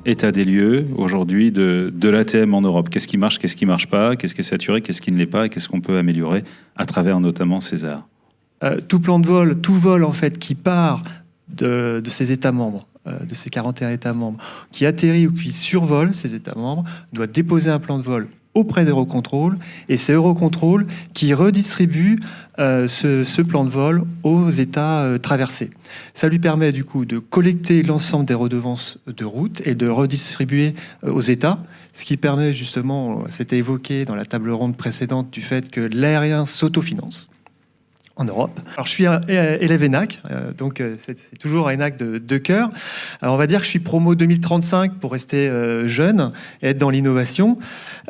état des lieux aujourd'hui de l'ATM en Europe. Qu'est-ce qui marche, qu'est-ce qui ne marche pas, qu'est-ce qui est saturé, qu'est-ce qui ne l'est pas, et qu'est-ce qu'on peut améliorer à travers notamment César. Tout plan de vol, tout vol en fait qui part de ces États membres, de ces 41 États membres, qui atterrit ou qui survole ces États membres, doit déposer un plan de vol auprès d'Eurocontrol, et c'est Eurocontrol qui redistribue ce plan de vol aux États traversés. Ça lui permet du coup de collecter l'ensemble des redevances de route et de redistribuer aux États, ce qui permet justement, c'était évoqué dans la table ronde précédente, du fait que l'aérien s'autofinance en Europe. Alors, je suis élève ENAC, donc c'est toujours un ENAC de cœur. Alors, on va dire que je suis promo 2035 pour rester jeune et être dans l'innovation.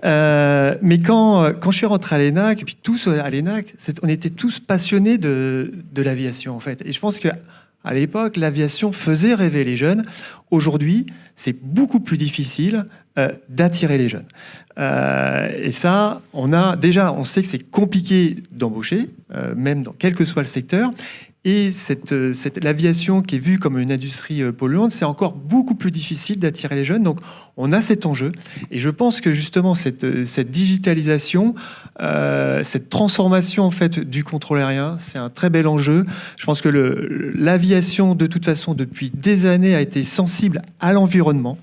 Mais quand je suis rentré à l'ENAC, et puis tous à l'ENAC, on était tous passionnés de l'aviation, en fait. Et je pense que à l'époque, l'aviation faisait rêver les jeunes. Aujourd'hui, c'est beaucoup plus difficile d'attirer les jeunes. Et ça, on sait que c'est compliqué d'embaucher, même dans quel que soit le secteur. Et l'aviation qui est vue comme une industrie polluante, c'est encore beaucoup plus difficile d'attirer les jeunes. Donc, on a cet enjeu. Et je pense que justement, cette digitalisation, cette transformation en fait du contrôle aérien, c'est un très bel enjeu. Je pense que l'aviation, de toute façon, depuis des années, a été sensible à l'environnement.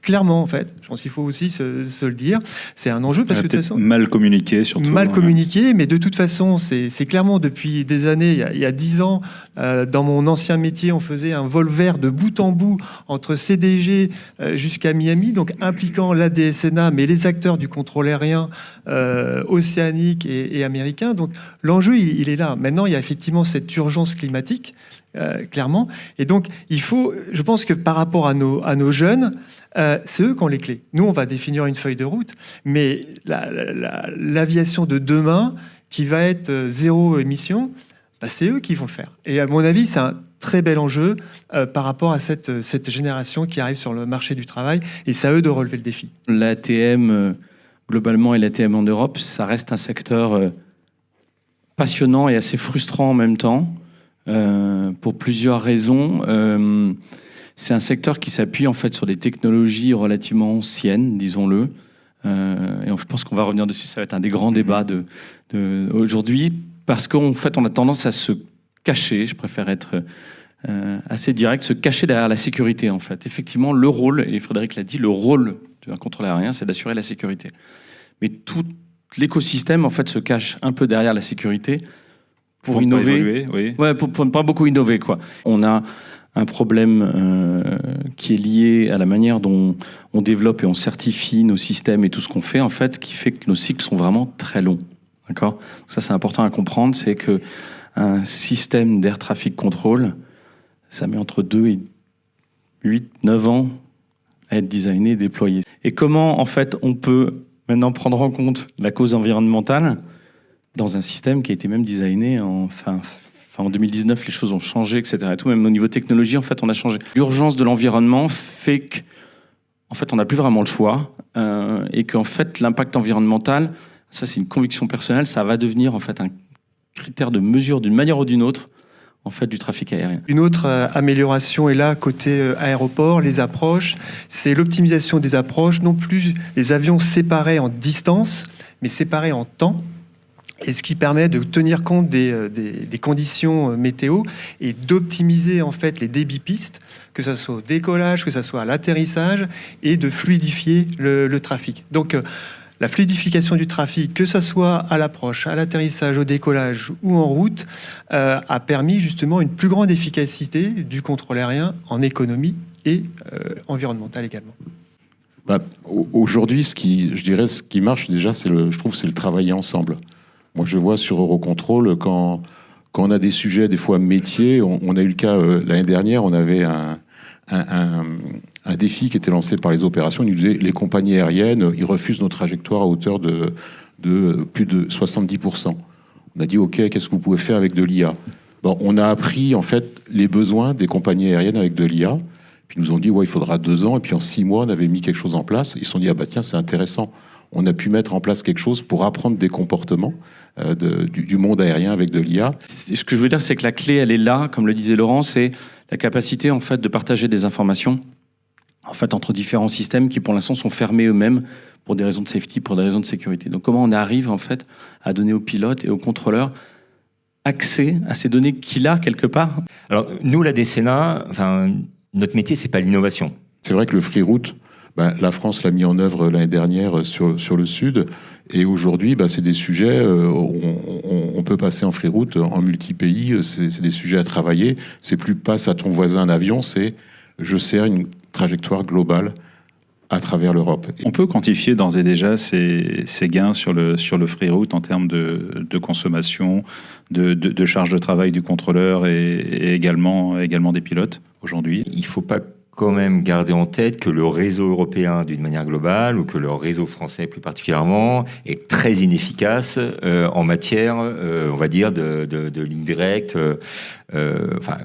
Clairement, en fait, je pense qu'il faut aussi se le dire. C'est un enjeu parce que de toute façon, mal communiqué, surtout. Mal communiqué, mais de toute façon, c'est clairement depuis des années. Il y a 10 ans, dans mon ancien métier, on faisait un vol vert de bout en bout entre CDG jusqu'à Miami, donc impliquant l'ADSNA, mais les acteurs du contrôle aérien océanique et américain. Donc l'enjeu, il est là. Maintenant, il y a effectivement cette urgence climatique, clairement. Et donc, je pense que par rapport à nos jeunes, c'est eux qui ont les clés. Nous, on va définir une feuille de route, mais l'aviation de demain, qui va être zéro émission, c'est eux qui vont le faire. Et à mon avis, c'est un très bel enjeu par rapport à cette génération qui arrive sur le marché du travail, et c'est à eux de relever le défi. L'ATM, globalement, et l'ATM en Europe, ça reste un secteur passionnant et assez frustrant en même temps, pour plusieurs raisons. C'est un secteur qui s'appuie en fait sur des technologies relativement anciennes, disons-le. Et je pense qu'on va revenir dessus. Ça va être un des grands débats aujourd'hui, parce qu'en fait, on a tendance à se cacher. Je préfère être assez direct, se cacher derrière la sécurité. En fait, effectivement, le rôle, et Frédéric l'a dit, le rôle d'un contrôle aérien, c'est d'assurer la sécurité. Mais tout l'écosystème en fait se cache un peu derrière la sécurité pour innover. Évoluer, oui. Ouais, pour ne pas beaucoup innover, quoi. On a un problème qui est lié à la manière dont on développe et on certifie nos systèmes et tout ce qu'on fait, en fait, qui fait que nos cycles sont vraiment très longs. D'accord ? Ça, c'est important à comprendre, c'est qu'un système d'air traffic control, ça met entre 2 et 8, 9 ans à être designé et déployé. Et comment, en fait, on peut maintenant prendre en compte la cause environnementale dans un système qui a été même designé en 2019, les choses ont changé, etc. Et tout, même au niveau technologie, en fait, on a changé. L'urgence de l'environnement fait que, en fait, on n'a plus vraiment le choix et qu'en fait, l'impact environnemental, ça, c'est une conviction personnelle, ça va devenir en fait un critère de mesure d'une manière ou d'une autre, en fait, du trafic aérien. Une autre amélioration est là côté aéroport, les approches, c'est l'optimisation des approches, non plus les avions séparés en distance, mais séparés en temps. Et ce qui permet de tenir compte des conditions météo et d'optimiser en fait les débits pistes, que ce soit au décollage, que ce soit à l'atterrissage, et de fluidifier le trafic. Donc la fluidification du trafic, que ce soit à l'approche, à l'atterrissage, au décollage ou en route, a permis justement une plus grande efficacité du contrôle aérien en économie et environnementale également. Aujourd'hui, ce qui marche déjà, je trouve, c'est le travailler ensemble. Moi, je vois sur Eurocontrol, quand on a des sujets, des fois métiers, on a eu le cas l'année dernière, on avait un défi qui était lancé par les opérations. Ils nous disaient, les compagnies aériennes, ils refusent nos trajectoires à hauteur de plus de 70%. On a dit, OK, qu'est-ce que vous pouvez faire avec de l'IA ? Bon, on a appris, en fait, les besoins des compagnies aériennes avec de l'IA. Puis ils nous ont dit, ouais, il faudra 2 ans. Et puis en 6 mois, on avait mis quelque chose en place. Ils se sont dit, ah bah tiens, c'est intéressant. On a pu mettre en place quelque chose pour apprendre des comportements du monde aérien avec de l'IA. Ce que je veux dire, c'est que la clé, elle est là, comme le disait Laurent, c'est la capacité en fait de partager des informations en fait, entre différents systèmes qui, pour l'instant, sont fermés eux-mêmes pour des raisons de safety, pour des raisons de sécurité. Donc, comment on arrive, en fait, à donner aux pilotes et aux contrôleurs accès à ces données qu'il a quelque part? Alors, nous, la DCNA, notre métier, c'est pas l'innovation. C'est vrai que le free route, la France l'a mis en œuvre l'année dernière sur le sud. Et aujourd'hui, c'est des sujets, on peut passer en free route en multi-pays, c'est des sujets à travailler. C'est plus passe à ton voisin un avion, c'est je sers une trajectoire globale à travers l'Europe. On peut quantifier d'ores et déjà ces gains sur le free route en termes de consommation, de charge de travail du contrôleur et également des pilotes aujourd'hui. Il ne faut pas quand même garder en tête que le réseau européen d'une manière globale, ou que le réseau français plus particulièrement, est très inefficace en matière, on va dire, de ligne directe.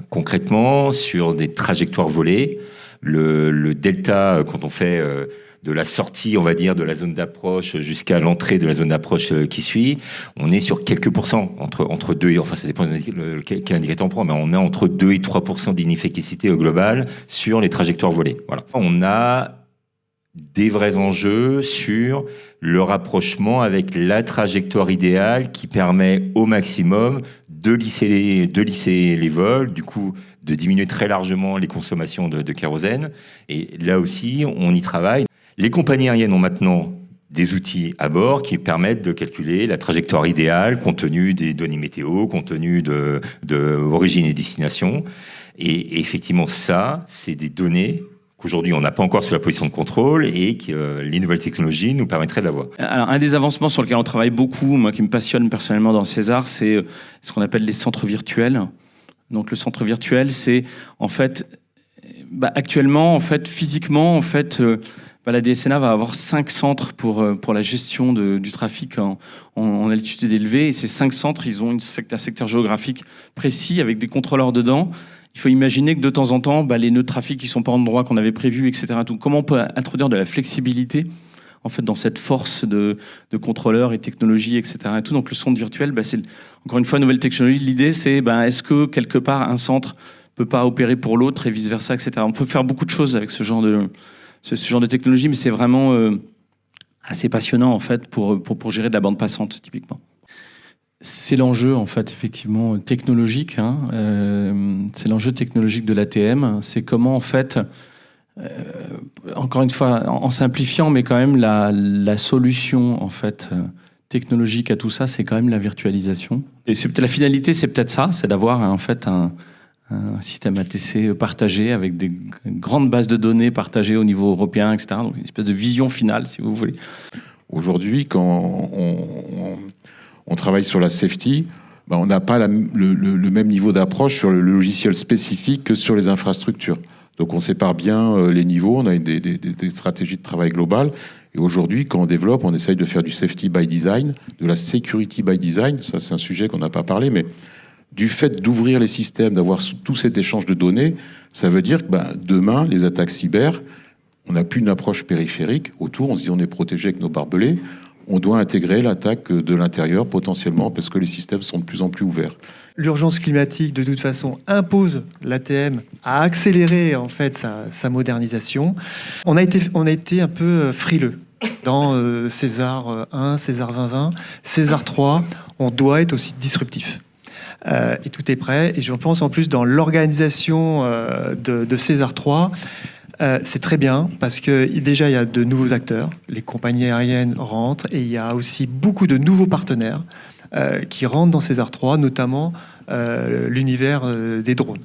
Concrètement, sur des trajectoires volées, le delta, quand on fait de la sortie, on va dire, de la zone d'approche jusqu'à l'entrée de la zone d'approche qui suit, on est sur quelques pourcents, entre 2 et, ça dépend quel indicateur on prend, mais on est entre 2 et 3% d'inefficacité au global sur les trajectoires volées. Voilà. On a des vrais enjeux sur le rapprochement avec la trajectoire idéale qui permet au maximum de lisser les vols, du coup de diminuer très largement les consommations de kérosène. Et là aussi, on y travaille. Les compagnies aériennes ont maintenant des outils à bord qui permettent de calculer la trajectoire idéale compte tenu des données météo, compte tenu de origine et destination. Et effectivement, ça, c'est des données qu'aujourd'hui, on n'a pas encore sur la position de contrôle et que les nouvelles technologies nous permettraient d'avoir. Alors, un des avancements sur lequel on travaille beaucoup, moi qui me passionne personnellement dans César, c'est ce qu'on appelle les centres virtuels. Donc, le centre virtuel, c'est en fait, actuellement, en fait, physiquement, en fait, la DSNA va avoir 5 centres pour la gestion du trafic en altitude élevée. Et ces 5 centres, ils ont un secteur géographique précis avec des contrôleurs dedans. Il faut imaginer que de temps en temps, les nœuds de trafic qui ne sont pas en endroit qu'on avait prévu, etc. Comment on peut introduire de la flexibilité en fait, dans cette force de contrôleurs et technologies, etc. Et tout. Donc le centre virtuel, c'est encore une fois une nouvelle technologie. L'idée, c'est est-ce que quelque part un centre peut pas opérer pour l'autre et vice-versa, etc. On peut faire beaucoup de choses avec ce genre de technologie, mais c'est vraiment assez passionnant en fait pour gérer de la bande passante typiquement. C'est l'enjeu en fait effectivement technologique. C'est l'enjeu technologique de l'ATM. C'est comment en fait, encore une fois en simplifiant, mais quand même la solution en fait technologique à tout ça, c'est quand même la virtualisation. Et c'est peut-être la finalité, c'est peut-être ça, c'est d'avoir en fait un système ATC partagé avec des grandes bases de données partagées au niveau européen, etc. Donc une espèce de vision finale, si vous voulez. Aujourd'hui, quand on travaille sur la safety, on n'a pas le même niveau d'approche sur le logiciel spécifique que sur les infrastructures. Donc on sépare bien les niveaux, on a des stratégies de travail globales. Et aujourd'hui, quand on développe, on essaye de faire du safety by design, de la security by design. Ça, c'est un sujet qu'on n'a pas parlé, mais du fait d'ouvrir les systèmes, d'avoir tout cet échange de données, ça veut dire que demain, les attaques cyber, on n'a plus une approche périphérique. Autour, on se dit on est protégé avec nos barbelés. On doit intégrer l'attaque de l'intérieur potentiellement parce que les systèmes sont de plus en plus ouverts. L'urgence climatique, de toute façon, impose l'ATM à accélérer en fait sa modernisation. On a été un peu frileux dans César 1, César 2020, César 3. On doit être aussi disruptif. Et tout est prêt. Et je pense en plus dans l'organisation de César 3. C'est très bien parce que déjà il y a de nouveaux acteurs, les compagnies aériennes rentrent et il y a aussi beaucoup de nouveaux partenaires qui rentrent dans César 3, notamment l'univers des drones.